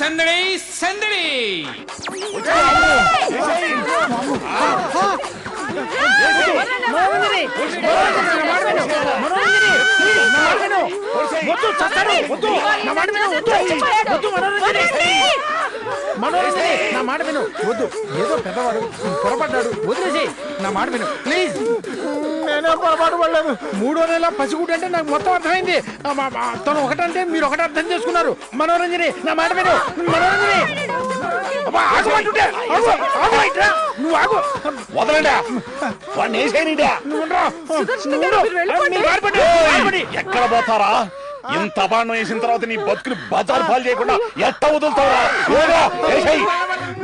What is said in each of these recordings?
సందడి సందడి. మనోరంజని నా మాట విను. వద్దు, ఏదో పెద్దవాడు పొరపడ్డాడు, వదిలేసి నా మాట విను ప్లీజ్. నేనే పొరపాటు పడలేదు. 3వ నెల పసిగుడ్డు అంటే నాకు మొత్తం అర్థమైంది. తను ఒకటంటే మీరు ఒకటి అర్థం చేసుకున్నారు. మనోరంజని నా మాట విను. మనోరంజని ఆగమంటుంటే నువ్వు ఆగు. వదలండా వాడిని వేసేయనిడా. ఎక్కడ పోతారా? ఇంత అపాండం వేసిన తర్వాత నీ బతుకుని బజారు పాలు చేయకుండా ఎట్ట వదులుతావరా?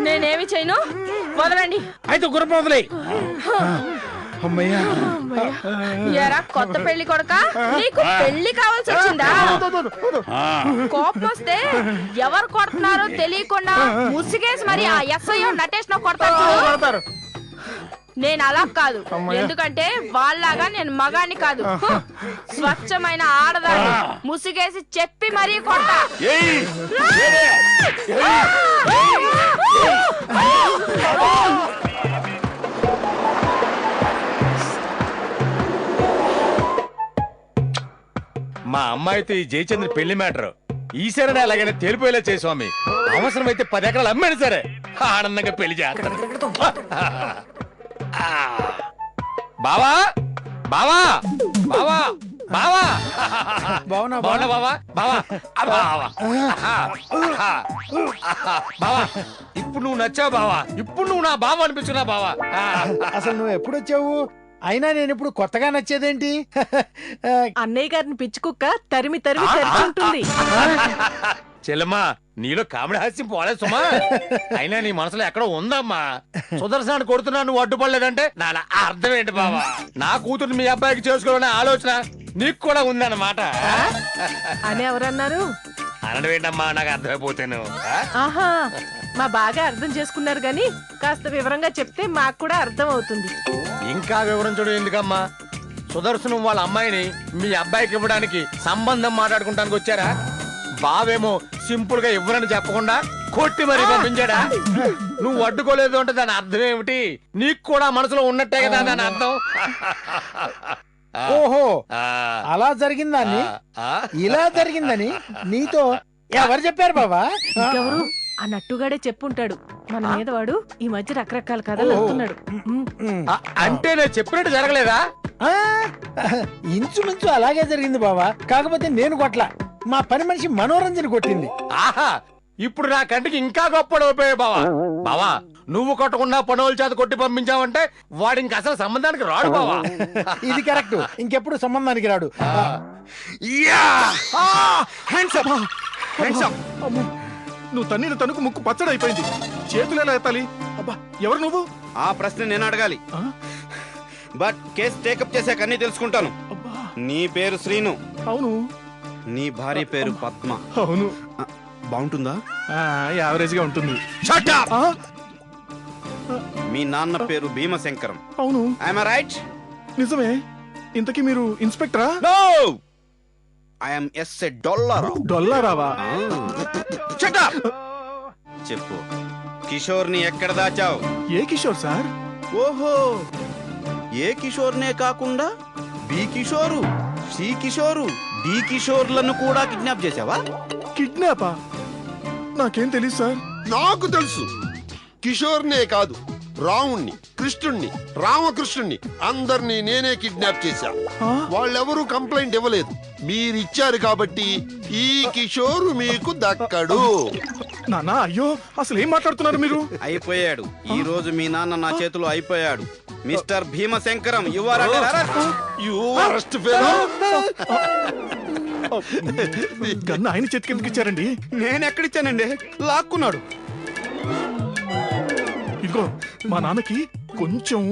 నేనేమి చేయను, వదలండి. అయితే గుర్రం వదిలే. అమ్మయ్యా, ఎరా కొత్త పెళ్లి కొడక, నీకు పెళ్లి కావాల్సి వచ్చిందా? కోపం వస్తే ఎవరు కొడుతున్నారో తెలియకుండా ముసిగేసి మరి ఆ ఎస్ఐ నటేష్ కొడతారు. నేను అలా కాదు, ఎందుకంటే వాళ్ళలాగా నేను మగాన్ని కాదు, స్వచ్ఛమైన ఆడదాన్ని. ముసిగేసి చెప్పి మరీ కొడతా. మా అమ్మాయితో ఈ జయచంద్ర పెళ్లి మ్యాటర్ ఈసారి అలాగైనా తేలిపోయేలా చేయ స్వామి. అవసరమైతే 10 ఎకరాలు అమ్మాడు సరే ఆనందంగా పెళ్లి చేస్తాను. బావా బావా బావా బావా బావా బావా బావా బావా ఇప్పుడు నువ్వు నచ్చావు బావా. ఇప్పుడు నువ్వు నా బావ అనిపించున్నా బావా. అసలు నువ్వు ఎప్పుడు వచ్చావు? అయినా నేను ఇప్పుడు కొత్తగా నచ్చేదేంటి? అన్నయ్య గారిని పిచ్చి కుక్క తరిమి తరిమి తెరుచుంటుంది. చెల్లమ్మా నీలో కామెడీ హాస్యం పోలేదు సుమా. అయినా నీ మనసులో ఎక్కడో ఉందమ్మా. సుదర్శనాన్ని కొడుతున్నా నువ్వు అడ్డుపడలేదంటే నా అర్థం ఏంటి బావా? నా కూతురు మీ అబ్బాయికి చేసుకోవాలనే ఆలోచన నీకు కూడా ఉందన్నమాట. అని ఎవరన్నారు? అనడం ఏంటమ్మా, నాకు అర్థమైపోతాను. ఆహా, మా బాగా అర్థం చేసుకున్నారు గాని కాస్త వివరంగా చెప్తే మాకు కూడా అర్థం అవుతుంది. ఇంకా వివరించడం ఎందుకమ్మా? సుదర్శనం వాళ్ళ అమ్మాయిని మీ అబ్బాయికి ఇవ్వడానికి సంబంధం మాట్లాడుకుంటానికి వచ్చారా? బావేమో సింపుల్ గా ఇవ్వరని చెప్పకుండా కొట్టి మరీ పంపించాడా? నువ్వు అడ్డుకోలేదు అంటే దాని అర్థం ఏమిటి? నీకు కూడా మనసులో ఉన్నట్టే కదా దాని అర్థం. ఓహో, అలా జరిగిందని ఇలా జరిగిందని నీతో ఎవరు చెప్పారు బాబా? ఇంకెవరు? ఆ నట్టుగాడే చెప్పుంటాడు. మన మీద వాడు ఈ మధ్య రకరకాల కథలు అంటున్నాడు. అంటే నేను చెప్పినట్టు జరగలేదా? ఇంచుమించు అలాగే జరిగింది బావా. కాకపోతే నేను కొట్ల, మా పని మనిషి మనోరంజన కొట్టింది. ఆహా, ఇప్పుడు నా కంటికి ఇంకా గొప్ప బావా. బావా నువ్వు కొట్టకుండా పనుల చేత కొట్టి పంపించావంటే వాడు ఇంక అసలు సంబంధానికి రాడు బావా. ఇది కరెక్ట్, ఇంకెప్పుడు సంబంధానికి రాడు. నువ్వు తన్నీరు తనుకు ముక్కు పచ్చడైపోయింది. చేతులు ఎలా ఎత్తాలి? అబ్బా, ఎవరు నువ్వు? ఆ ప్రశ్న నేను అడగాలి. బట్ కేసు టేకప్ చేశాక అన్ని తెలుసుకుంటాను. నీ పేరు శ్రీను. అవును. నీ భార్య పేరు పద్మ. అవును. బాగుంటుందా? యావరేజ్ గా ఉంటుంది. మీ నాన్న పేరు భీమశంకరం. అవును. I'm right? నిజమే. ఇంతకీ మీరు ఇన్స్పెక్టరా? No, I'm SA Dollarao. డొల్లారావా? చెప్పు, కిషోర్ ని ఎక్కడ దాచావు? ఏ కిషోర్ సార్? ఓహో, ఏ కిషోర్నే కాకుండా B Kishore, C Kishore, D కిషోర్లను కూడా కిడ్నాప్ చేసావా? కిడ్నాపా? నాకేం తెలియదు సార్. నాకు తెలుసు. కిషోర్నే కాదు, రాముణ్ణి, కృష్ణుణ్ణి, రామకృష్ణుణ్ణి అందరినీ నేనే కిడ్నాప్ చేశా. వాళ్ళెవరూ కంప్లైంట్ ఇవ్వలేదు. మీరిచ్చారు కాబట్టి ఈ కిషోరు మీకు దక్కడు. నాన్న, అయ్యో, అసలు ఏం మాట్లాడుతున్నారు మీరు? అయిపోయాడు. ఈ రోజు మీ నాన్న నా చేతిలో అయిపోయాడు. Mister Bhimashankaram, you are gun ఆయన చేతికి ఎందుకు ఇచ్చారండి? నేను ఎక్కడిచ్చానండి? లాక్కున్నాడు. ఇదిగో, మా నాన్నకి కొంచెం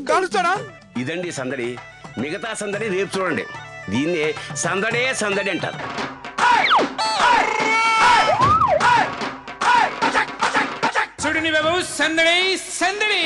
కాలుస్తాడా? ఇదండి సందడి. మిగతా సందడి రేపు చూడండి. దీన్నే సందడే సందడి అంటారు. చూడండి బాబు, సందడి సందడి.